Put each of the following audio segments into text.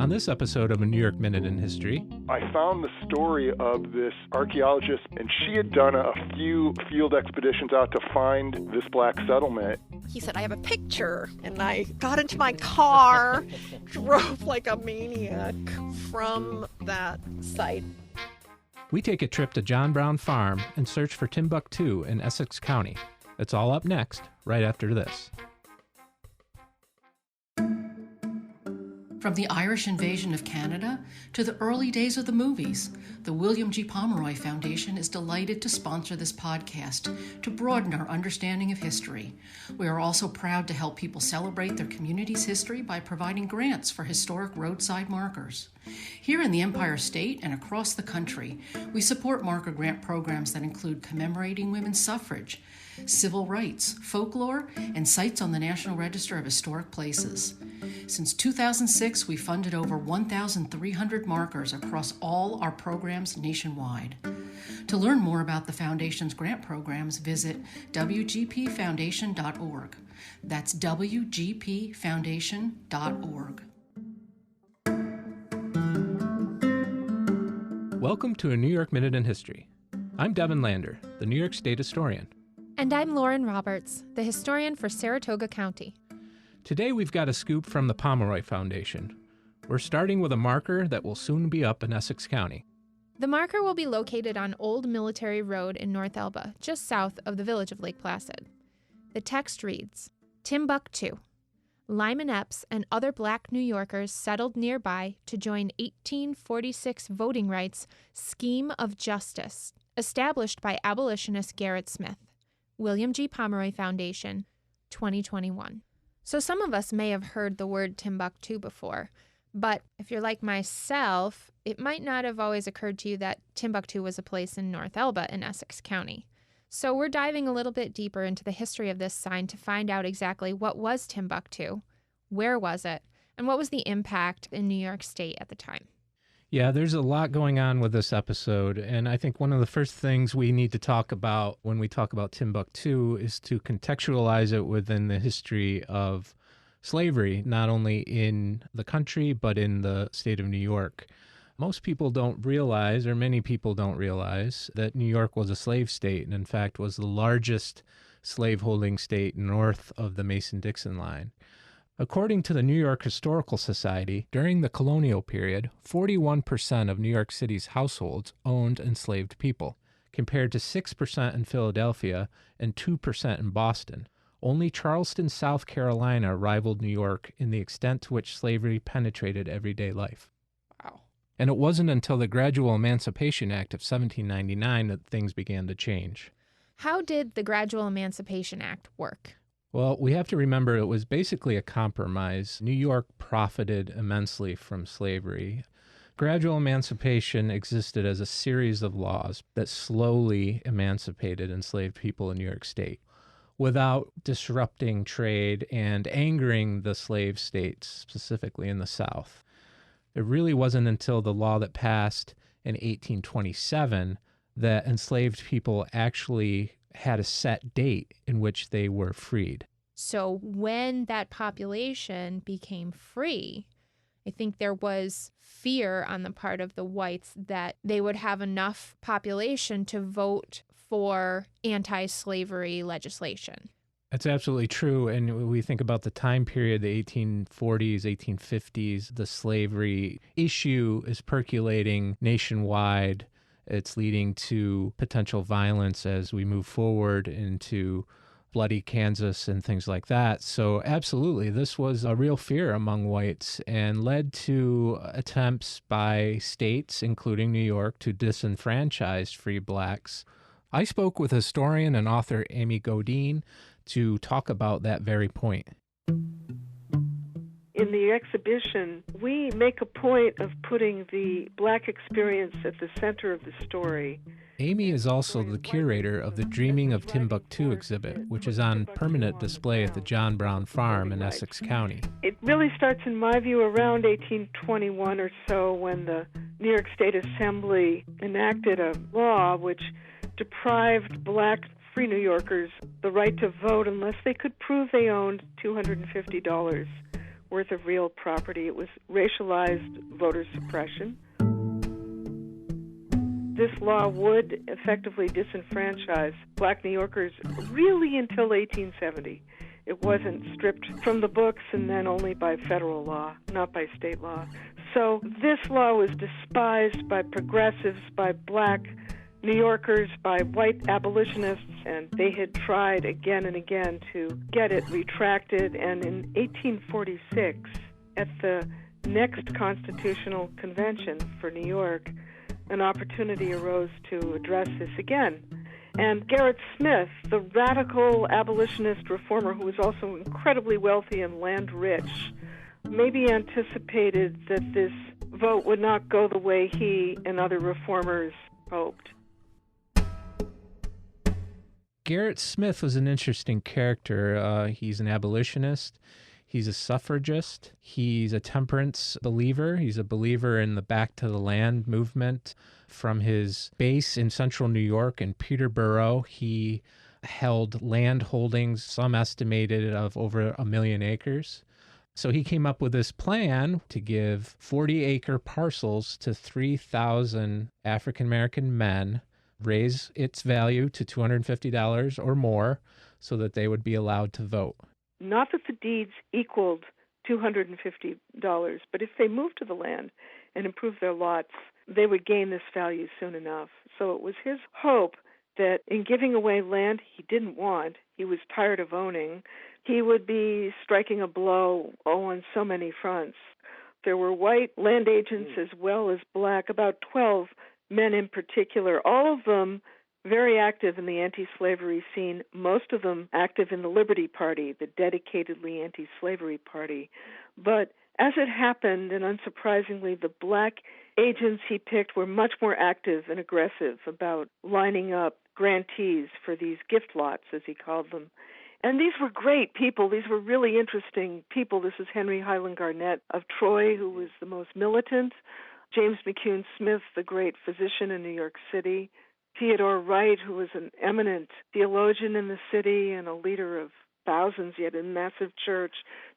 On this episode of A New York Minute in History, I found the story of this archaeologist, and she had done a few field expeditions out to find this black settlement. He said, I have a picture, and I got into my car, drove like a maniac from that site. we take a trip to John Brown Farm and search for Timbuctoo in Essex County. It's all up next, right after this. From the Irish invasion of Canada to the early days of the movies, the William G. Pomeroy Foundation is delighted to sponsor this podcast to broaden our understanding of history. We are also proud to help people celebrate their community's history by providing grants for historic roadside markers. Here in the Empire State and across the country, we support marker grant programs that include commemorating women's suffrage, civil rights, folklore, and sites on the National Register of Historic Places. Since 2006, we funded over 1,300 markers across all our programs nationwide. To learn more about the Foundation's grant programs, visit wgpfoundation.org. That's wgpfoundation.org. Welcome to A New York Minute in History. I'm Devin Lander, the New York State historian. And I'm Lauren Roberts, the historian for Saratoga County. Today we've got a scoop from the Pomeroy Foundation. We're starting with a marker that will soon be up in Essex County. The marker will be located on Old Military Road in North Elba, just south of the village of Lake Placid. The text reads, Timbuctoo. Lyman Epps and other black New Yorkers settled nearby to join 1846 voting rights scheme of justice established by abolitionist Gerrit Smith. William G. Pomeroy Foundation, 2021. So some of us may have heard the word Timbuctoo before, but if you're like myself, it might not have always occurred to you that Timbuctoo was a place in North Elba in Essex County. So we're diving a little bit deeper into the history of this sign to find out exactly what was Timbuctoo, where was it, and what was the impact in New York State at the time. Yeah, there's a lot going on with this episode, and I think one of the first things we need to talk about when we talk about Timbuctoo is to contextualize it within the history of slavery, not only in the country, but in the state of New York. Most people don't realize, or many people don't realize, that New York was a slave state, and in fact was the largest slaveholding state north of the Mason-Dixon line. According to the New York Historical Society, during the colonial period, 41% of New York City's households owned enslaved people, compared to 6% in Philadelphia and 2% in Boston. Only Charleston, South Carolina rivaled New York in the extent to which slavery penetrated everyday life. Wow. And it wasn't until the Gradual Emancipation Act of 1799 that things began to change. How did the Gradual Emancipation Act work? Well, we have to remember it was basically a compromise. New York profited immensely from slavery. Gradual emancipation existed as a series of laws that slowly emancipated enslaved people in New York State without disrupting trade and angering the slave states, specifically in the South. It really wasn't until the law that passed in 1827 that enslaved people actually had a set date in which they were freed. So when that population became free, I think there was fear on the part of the whites that they would have enough population to vote for anti-slavery legislation. That's absolutely true. And when we think about the time period, the 1840s, 1850s, the slavery issue is percolating nationwide. It's leading to potential violence as we move forward into bloody Kansas and things like that. So absolutely, this was a real fear among whites and led to attempts by states, including New York, to disenfranchise free blacks. I spoke with historian and author Amy Godine to talk about that very point. In the exhibition, we make a point of putting the black experience at the center of the story. Amy is also the curator of the Dreaming of Timbuctoo exhibit, which is on permanent display at the John Brown Farm in Essex County. It really starts, in my view, around 1821 or so, when the New York State Assembly enacted a law which deprived black free New Yorkers the right to vote unless they could prove they owned $250 worth of real property. It was racialized voter suppression. This law would effectively disenfranchise black New Yorkers really until 1870. It wasn't stripped from the books and then only by federal law, not by state law. So this law was despised by progressives, by black New Yorkers, by white abolitionists, and they had tried again and again to get it retracted. And in 1846, at the next Constitutional Convention for New York, an opportunity arose to address this again. And Gerrit Smith, the radical abolitionist reformer who was also incredibly wealthy and land-rich, maybe anticipated that this vote would not go the way he and other reformers hoped. Gerrit Smith was an interesting character. He's an abolitionist. He's a suffragist. He's a temperance believer. He's a believer in the Back to the Land movement. From his base in central New York in Peterborough, he held land holdings, some estimated of over 1 million acres. So he came up with this plan to give 40-acre parcels to 3,000 African-American men, raise its value to $250 or more so that they would be allowed to vote. Not that the deeds equaled $250, but if they moved to the land and improved their lots, they would gain this value soon enough. So it was his hope that in giving away land he didn't want, he was tired of owning, he would be striking a blow on so many fronts. There were white land agents as well as black, about 12 men in particular, all of them very active in the anti-slavery scene, most of them active in the Liberty Party, the dedicatedly anti-slavery party. But as it happened, and unsurprisingly, the black agents he picked were much more active and aggressive about lining up grantees for these gift lots, as he called them. And these were great people. These were really interesting people. This is Henry Highland Garnett of Troy, who was the most militant. James McCune Smith, the great physician in New York City. Theodore Wright, who was an eminent theologian in the city and a leader of thousands, yet a massive church.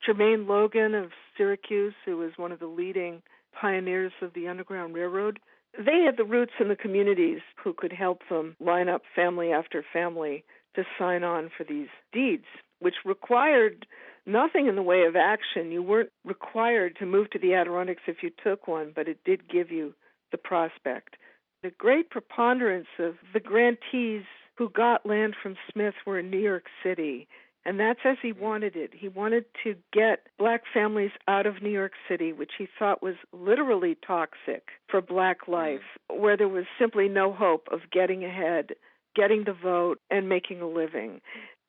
Jermaine Logan of Syracuse, who was one of the leading pioneers of the Underground Railroad. They had the roots in the communities who could help them line up family after family to sign on for these deeds, which required nothing in the way of action. You weren't required to move to the Adirondacks if you took one, but it did give you the prospect. The great preponderance of the grantees who got land from Smith were in New York City, and that's as he wanted it. He wanted to get black families out of New York City, which he thought was literally toxic for black life, where there was simply no hope of getting ahead, getting the vote, and making a living.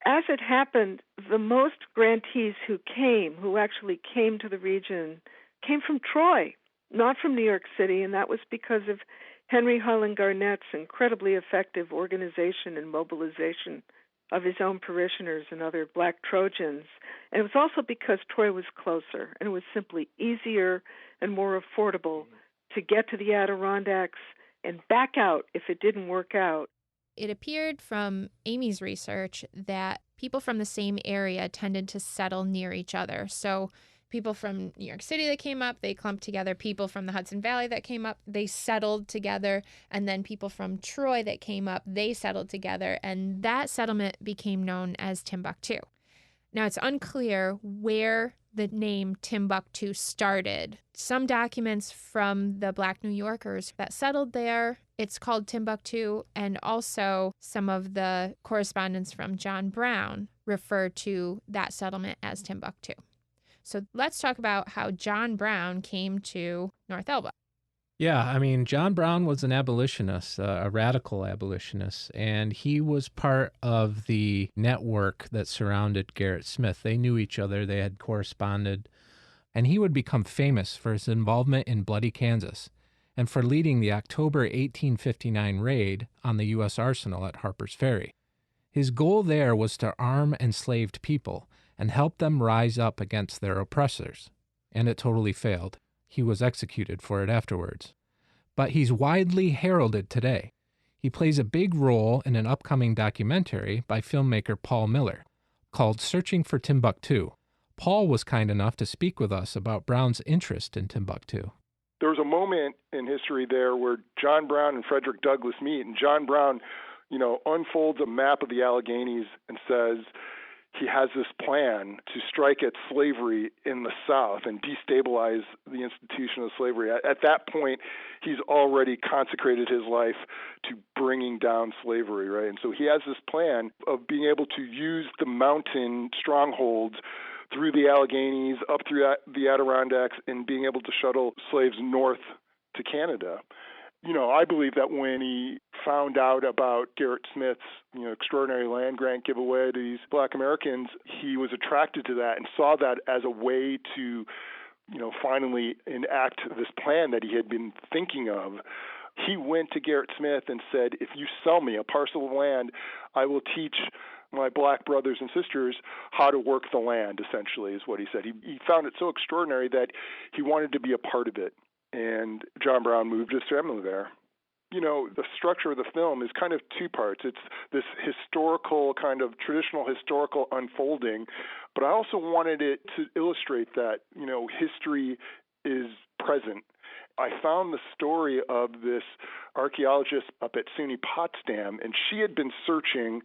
As it happened, the most grantees who actually came to the region, came from Troy, not from New York City, and that was because of Henry Highland Garnett's incredibly effective organization and mobilization of his own parishioners and other black Trojans. And it was also because Troy was closer, and it was simply easier and more affordable to get to the Adirondacks and back out if it didn't work out. It appeared from Amy's research that people from the same area tended to settle near each other. So people from New York City that came up, they clumped together. People from the Hudson Valley that came up, they settled together. And then people from Troy that came up, they settled together. And that settlement became known as Timbuctoo. Now, it's unclear where the name Timbuctoo started. Some documents from the Black New Yorkers that settled there, it's called Timbuctoo, and also some of the correspondence from John Brown refer to that settlement as Timbuctoo. So let's talk about how John Brown came to North Elba. Yeah, I mean, John Brown was an abolitionist, a radical abolitionist, and he was part of the network that surrounded Gerrit Smith. They knew each other, they had corresponded, and he would become famous for his involvement in Bloody Kansas and for leading the October 1859 raid on the U.S. arsenal at Harpers Ferry. His goal there was to arm enslaved people and help them rise up against their oppressors, and it totally failed. He was executed for it afterwards. But he's widely heralded today. He plays a big role in an upcoming documentary by filmmaker Paul Miller called Searching for Timbuctoo. Paul was kind enough to speak with us about Brown's interest in Timbuctoo. There was a moment in history there where John Brown and Frederick Douglass meet, and John Brown, unfolds a map of the Alleghenies and says he has this plan to strike at slavery in the South and destabilize the institution of slavery. At that point, he's already consecrated his life to bringing down slavery, right? And so he has this plan of being able to use the mountain strongholds through the Alleghenies, up through the Adirondacks, and being able to shuttle slaves north to Canada. I believe that when he found out about Gerrit Smith's, extraordinary land grant giveaway to these Black Americans, he was attracted to that and saw that as a way to, finally enact this plan that he had been thinking of. He went to Gerrit Smith and said, if you sell me a parcel of land, I will teach my Black brothers and sisters how to work the land, essentially, is what he said. He found it so extraordinary that he wanted to be a part of it. And John Brown moved his family there. The structure of the film is kind of two parts. It's this historical, kind of traditional historical unfolding, but I also wanted it to illustrate that, history is present. I found the story of this archaeologist up at SUNY Potsdam, and she had been searching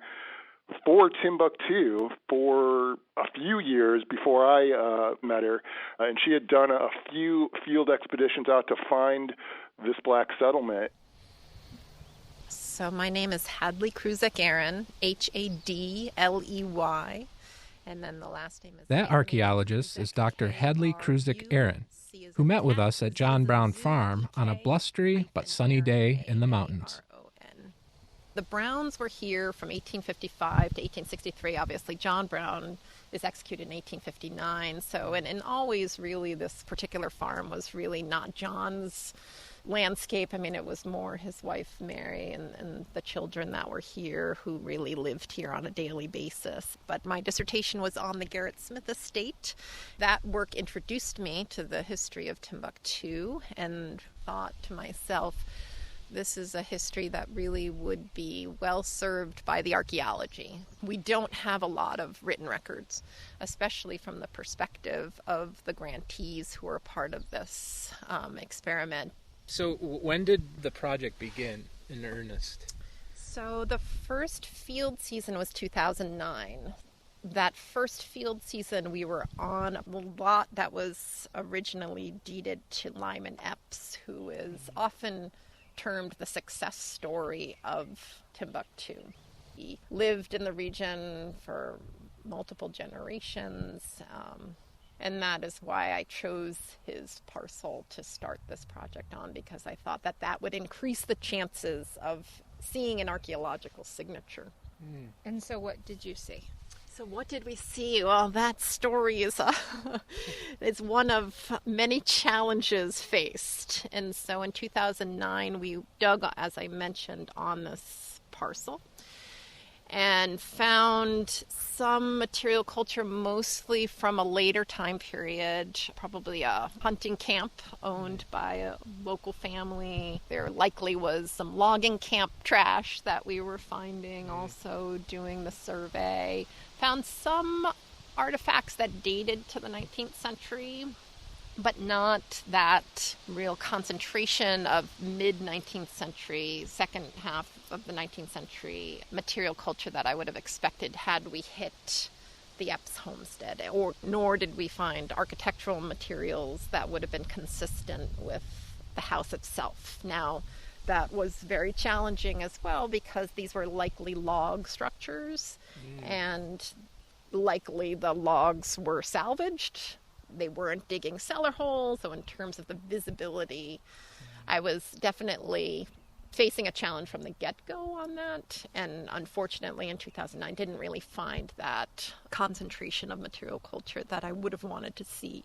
for Timbuctoo for a few years before I met her, and she had done a few field expeditions out to find this Black settlement. So my name is Hedley Krueger, Hadley, and then the last name is... That archaeologist is Dr. Hedley Krueger, who met with us at John Brown Farm on a blustery but sunny day in the mountains. The Browns were here from 1855 to 1863. Obviously, John Brown is executed in 1859. So, and always really this particular farm was really not John's landscape. I mean, it was more his wife, Mary, and the children that were here who really lived here on a daily basis. But my dissertation was on the Gerrit Smith estate. That work introduced me to the history of Timbuctoo, and thought to myself, this is a history that really would be well served by the archaeology. We don't have a lot of written records, especially from the perspective of the grantees who were part of this experiment. So when did the project begin in earnest? So the first field season was 2009. That first field season, we were on a lot that was originally deeded to Lyman Epps, who is often termed the success story of Timbuctoo. He lived in the region for multiple generations, and that is why I chose his parcel to start this project on, because I thought that that would increase the chances of seeing an archaeological signature. And so what did you see? So what did we see? Well, that story is it's one of many challenges faced. And so in 2009, we dug, as I mentioned, on this parcel and found some material culture, mostly from a later time period, probably a hunting camp owned by a local family. There likely was some logging camp trash that we were finding, also doing the survey. Found some artifacts that dated to the 19th century, but not that real concentration of mid-19th century, second half of the 19th century material culture that I would have expected had we hit the Epps homestead, nor did we find architectural materials that would have been consistent with the house itself. Now, that was very challenging as well, because these were likely log structures, and likely the logs were salvaged. They weren't digging cellar holes, so in terms of the visibility, I was definitely facing a challenge from the get-go on that, and unfortunately in 2009 didn't really find that concentration of material culture that I would have wanted to see.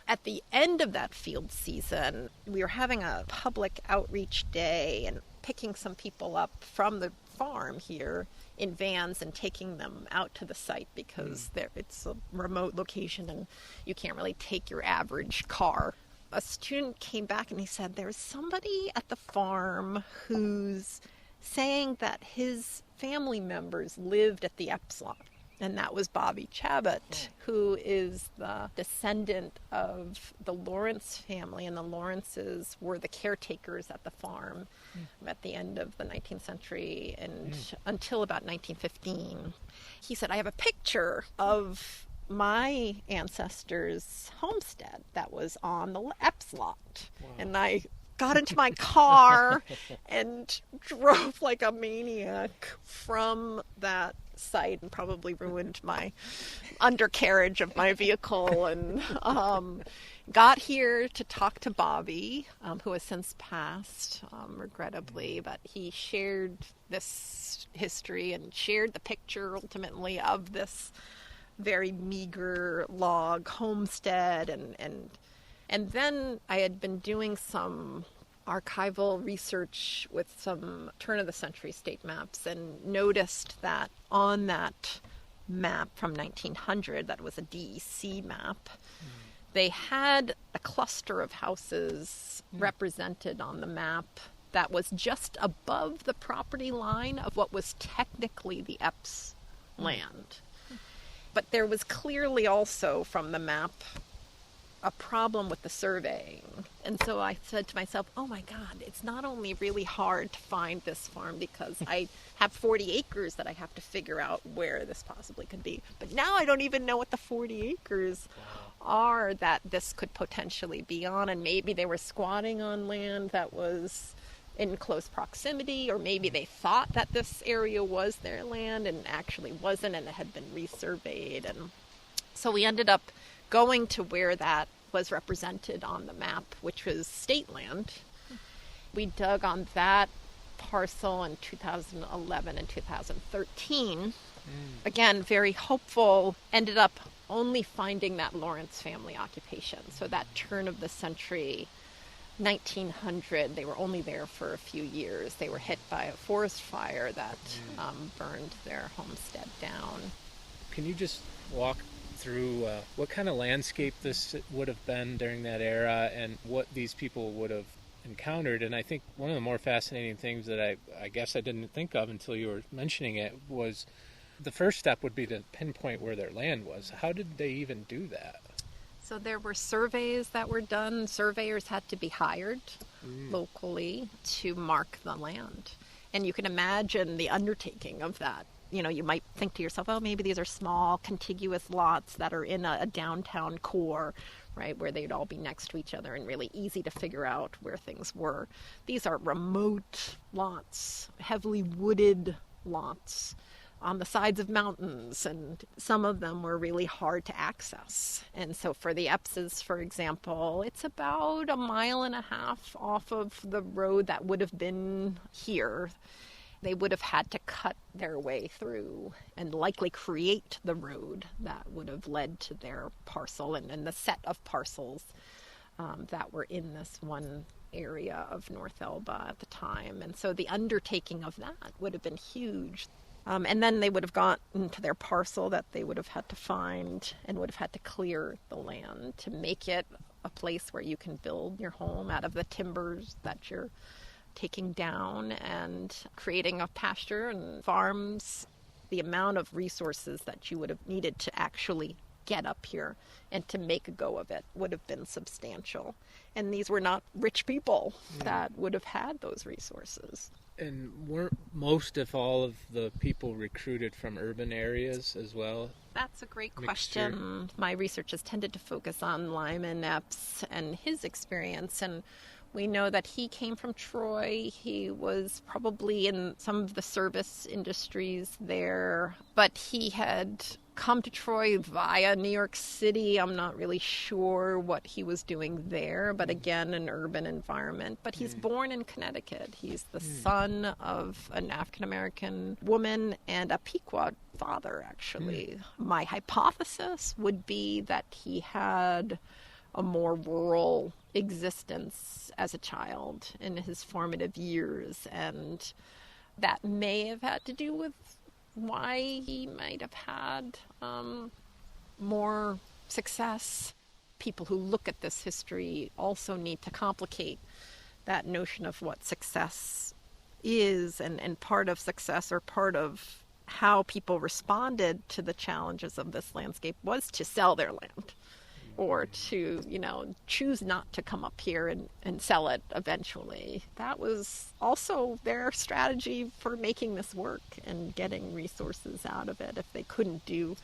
At the end of that field season, we were having a public outreach day and picking some people up from the farm here in vans and taking them out to the site, because it's a remote location and you can't really take your average car. A student came back and he said, there's somebody at the farm who's saying that his family members lived at the Epps lot. And that was Bobby Chabot, who is the descendant of the Lawrence family. And the Lawrences were the caretakers at the farm at the end of the 19th century and until about 1915. He said, I have a picture of my ancestors' homestead that was on the Epps lot. Wow. And I got into my car and drove like a maniac from that site and probably ruined my undercarriage of my vehicle and got here to talk to Bobby, who has since passed, regrettably, but he shared this history and shared the picture ultimately of this very meager log homestead and then I had been doing some archival research with some turn-of-the-century state maps and noticed that on that map from 1900, that was a DEC map, they had a cluster of houses represented on the map that was just above the property line of what was technically the Epps land. But there was clearly also from the map a problem with the surveying. And so I said to myself, oh my God, it's not only really hard to find this farm because I have 40 acres that I have to figure out where this possibly could be, but now I don't even know what the 40 acres are that this could potentially be on. And maybe they were squatting on land that was in close proximity, or maybe they thought that this area was their land and actually wasn't, and it had been resurveyed. And so we ended up going to where that was represented on the map, which was state land. We dug on that parcel in 2011 and 2013. Again, very hopeful. Ended up only finding that Lawrence family occupation. So that turn of the century, 1900, they were only there for a few years. They were hit by a forest fire that burned their homestead down. Can you just walk through what kind of landscape this would have been during that era and what these people would have encountered? And I think one of the more fascinating things that I guess I didn't think of until you were mentioning it was the first step would be to pinpoint where their land was. How did they even do that? So there were surveys that were done. Surveyors had to be hired locally to mark the land. And you can imagine the undertaking of that. You know, you might think to yourself, oh, maybe these are small, contiguous lots that are in a downtown core, right, where they'd all be next to each other and really easy to figure out where things were. These are remote lots, heavily wooded lots on the sides of mountains, and some of them were really hard to access. And so for the Eppses, for example, it's about 1.5 miles off of the road that would have been here. They would have had to cut their way through and likely create the road that would have led to their parcel and the set of parcels that were in this one area of North Elba at the time. And so the undertaking of that would have been huge. And then they would have gone into their parcel that they would have had to find and would have had to clear the land to make it a place where you can build your home out of the timbers that you're taking down and creating a pasture and farms. The amount of resources that you would have needed to actually get up here and to make a go of it would have been substantial. And these were not rich people that would have had those resources. And weren't most, if all, of the people recruited from urban areas as well? That's a great question. My research has tended to focus on Lyman Epps and his experience, and we know that he came from Troy. He was probably in some of the service industries there, but he had come to Troy via New York City. I'm not really sure what he was doing there, but again, an urban environment. But he's born in Connecticut. He's the son of an African-American woman and a Pequot father, actually. My hypothesis would be that he had a more rural existence as a child in his formative years, and that may have had to do with why he might have had more success. People who look at this history also need to complicate that notion of what success is, and part of success or part of how people responded to the challenges of this landscape was to sell their land or to, choose not to come up here and sell it eventually. That was also their strategy for making this work and getting resources out of it if they couldn't do,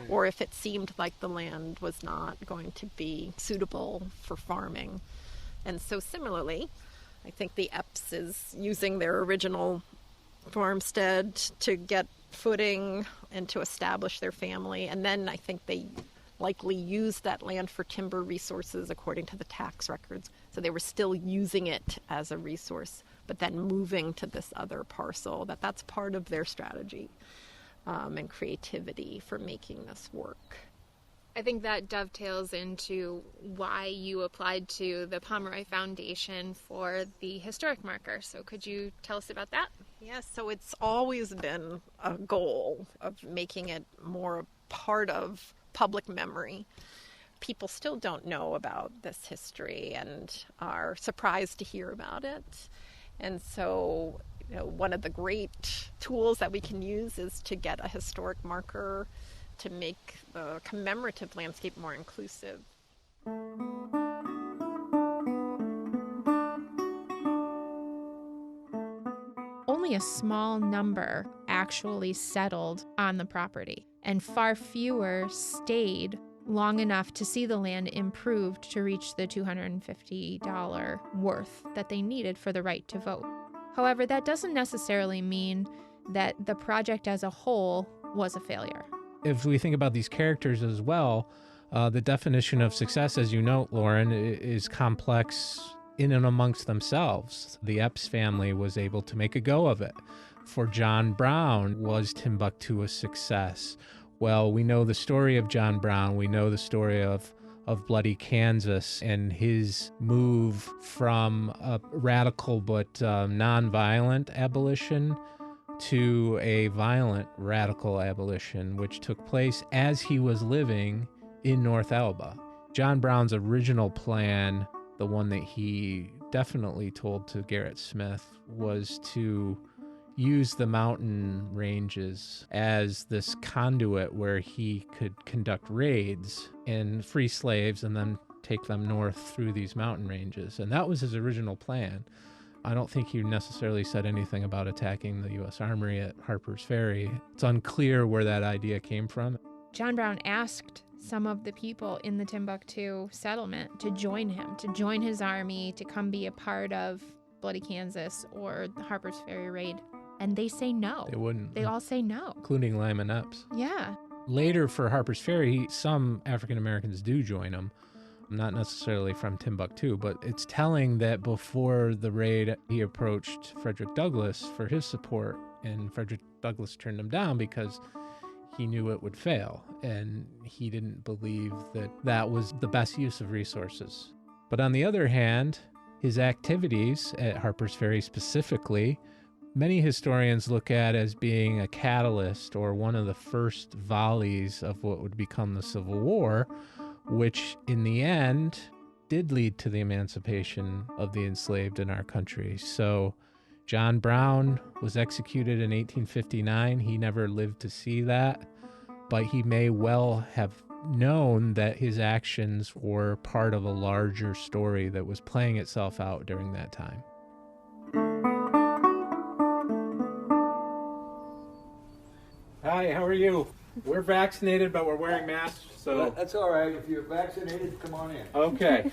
or if it seemed like the land was not going to be suitable for farming. And so similarly, I think the Epps is using their original farmstead to get footing and to establish their family. And then I think they likely used that land for timber resources according to the tax records. So they were still using it as a resource, but then moving to this other parcel. That's part of their strategy and creativity for making this work. I think that dovetails into why you applied to the Pomeroy Foundation for the historic marker. So could you tell us about that? Yes, so it's always been a goal of making it more a part of public memory. People still don't know about this history and are surprised to hear about it. And so, one of the great tools that we can use is to get a historic marker to make the commemorative landscape more inclusive. Only a small number actually settled on the property, and far fewer stayed long enough to see the land improved to reach the $250 worth that they needed for the right to vote. However, that doesn't necessarily mean that the project as a whole was a failure. If we think about these characters as well, the definition of success, as you note, Lauren, is complex in and amongst themselves. The Epps family was able to make a go of it. For John Brown, was Timbuctoo a success? Well, we know the story of John Brown. We know the story of Bloody Kansas and his move from a radical but nonviolent abolition to a violent radical abolition, which took place as he was living in North Elba. John Brown's original plan, the one that he definitely told to Gerrit Smith, was to use the mountain ranges as this conduit where he could conduct raids and free slaves and then take them north through these mountain ranges. And that was his original plan. I don't think he necessarily said anything about attacking the U.S. Armory at Harpers Ferry. It's unclear where that idea came from. John Brown asked some of the people in the Timbuctoo settlement to join him, to join his army, to come be a part of Bloody Kansas or the Harpers Ferry raid. And they say no. They wouldn't. They all say no. Including Lyman Epps. Yeah. Later for Harpers Ferry, some African Americans do join him. Not necessarily from Timbuctoo, but it's telling that before the raid, he approached Frederick Douglass for his support, and Frederick Douglass turned him down because he knew it would fail, and he didn't believe that that was the best use of resources. But on the other hand, his activities at Harpers Ferry specifically, many historians look at as being a catalyst or one of the first volleys of what would become the Civil War, which in the end did lead to the emancipation of the enslaved in our country. So John Brown was executed in 1859. He never lived to see that, but he may well have known that his actions were part of a larger story that was playing itself out during that time. Hi, how are you? We're vaccinated, but we're wearing masks, so... That's all right. If you're vaccinated, come on in. Okay.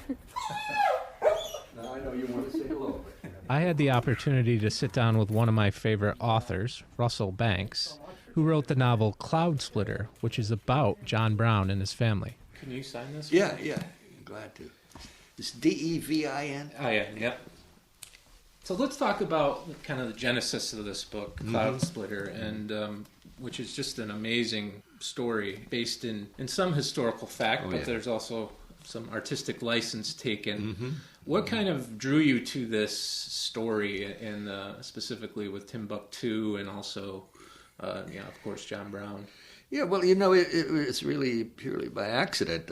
Now I know you want to say hello. I had the opportunity to sit down with one of my favorite authors, Russell Banks, who wrote the novel Cloud Splitter, which is about John Brown and his family. Can you sign this? Yeah, glad to. It's Devin. Oh, yeah. So let's talk about kind of the genesis of this book, Cloud Splitter, and which is just an amazing story based in some historical fact, but there's also some artistic license taken. What kind of drew you to this story, and specifically with Timbuctoo and also, of course, John Brown? Yeah, well, it's really purely by accident.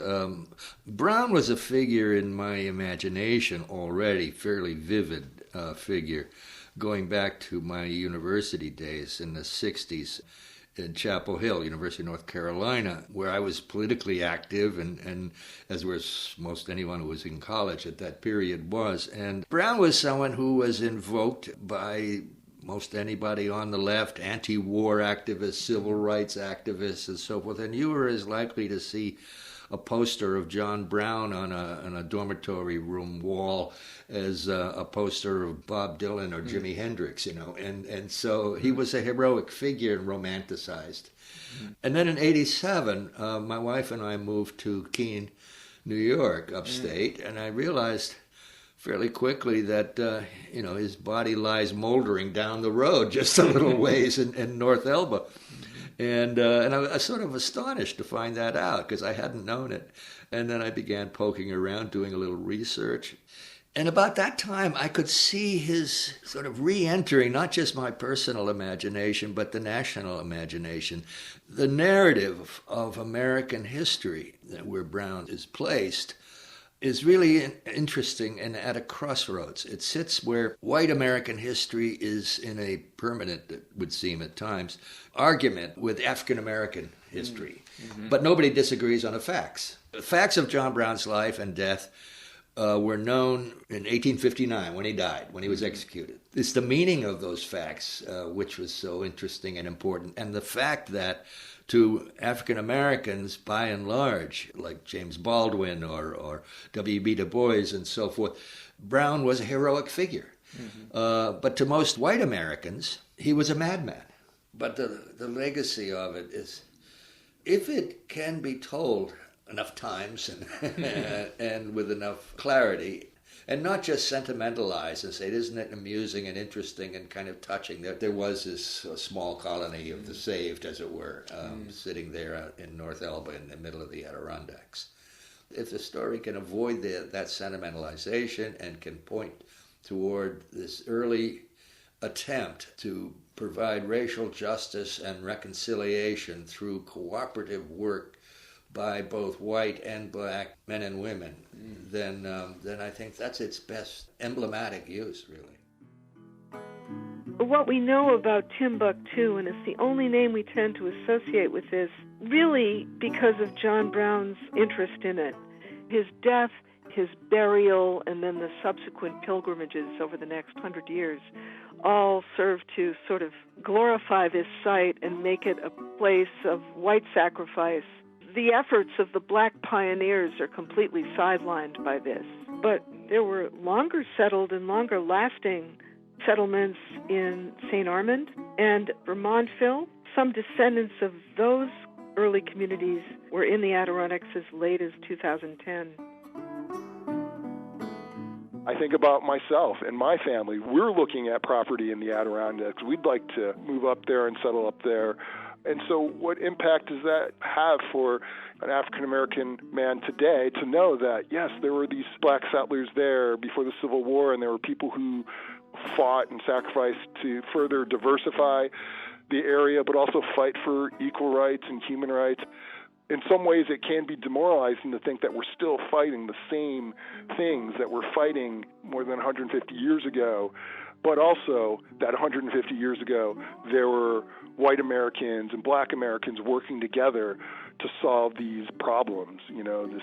Brown was a figure in my imagination already, fairly vivid figure, going back to my university days in the 60s. in Chapel Hill, University of North Carolina, where I was politically active, and as was most anyone who was in college at that period was. And Brown was someone who was invoked by most anybody on the left, anti-war activists, civil rights activists, and so forth. And you were as likely to see a poster of John Brown on a dormitory room wall as a poster of Bob Dylan or Jimi Hendrix, and so he was a heroic figure and romanticized. And then in '87, my wife and I moved to Keene, New York, upstate, and I realized fairly quickly that his body lies moldering down the road just a little ways in North Elba. And I was sort of astonished to find that out because I hadn't known it. And then I began poking around, doing a little research. And about that time, I could see his sort of re-entering, not just my personal imagination, but the national imagination. The narrative of American history, where Brown is placed, is really interesting and at a crossroads. It sits where white American history is in a permanent, it would seem at times, argument with African American history. But nobody disagrees on the facts. The facts of John Brown's life and death were known in 1859 when he died, when he was executed. It's the meaning of those facts which was so interesting and important, and the fact that to African Americans, by and large, like James Baldwin or W.B. Du Bois and so forth, Brown was a heroic figure. But to most white Americans, he was a madman. But the legacy of it is, if it can be told enough times and with enough clarity, and not just sentimentalize and say, isn't it amusing and interesting and kind of touching that there was this small colony of the saved, as it were, sitting there in North Elba in the middle of the Adirondacks. If the story can avoid that sentimentalization and can point toward this early attempt to provide racial justice and reconciliation through cooperative work by both white and black men and women, then I think that's its best emblematic use, really. What we know about Timbuctoo, and it's the only name we tend to associate with this, really because of John Brown's interest in it. His death, his burial, and then the subsequent pilgrimages over the next 100 years all serve to sort of glorify this site and make it a place of white sacrifice. The efforts of the black pioneers are completely sidelined by this. But there were longer settled and longer lasting settlements in St. Armand and Vermontville. Some descendants of those early communities were in the Adirondacks as late as 2010. I think about myself and my family. We're looking at property in the Adirondacks. We'd like to move up there and settle up there. And so what impact does that have for an African-American man today to know that, yes, there were these black settlers there before the Civil War, and there were people who fought and sacrificed to further diversify the area, but also fight for equal rights and human rights. In some ways, it can be demoralizing to think that we're still fighting the same things that we're fighting more than 150 years ago, but also that 150 years ago, there were white Americans and black Americans working together to solve these problems, this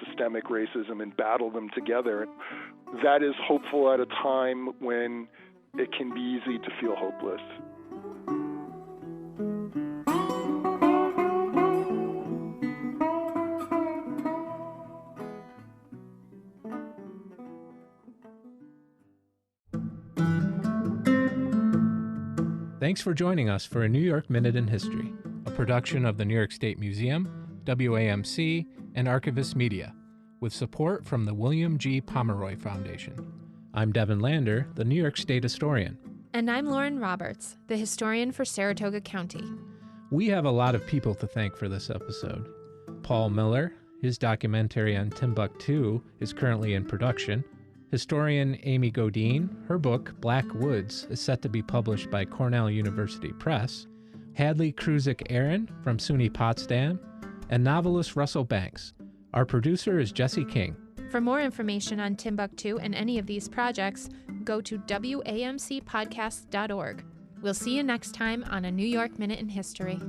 systemic racism, and battle them together. That is hopeful at a time when it can be easy to feel hopeless. Thanks for joining us for a New York Minute in History, a production of the New York State Museum, WAMC, and Archivist Media, with support from the William G. Pomeroy Foundation. I'm Devin Lander, the New York State historian. And I'm Lauren Roberts, the historian for Saratoga County. We have a lot of people to thank for this episode. Paul Miller, his documentary on Timbuctoo is currently in production. Historian Amy Godine, her book, Black Woods, is set to be published by Cornell University Press. Hadley Krueger from SUNY Potsdam, and novelist Russell Banks. Our producer is Jesse King. For more information on Timbuctoo and any of these projects, go to wamcpodcast.org. We'll see you next time on A New York Minute in History.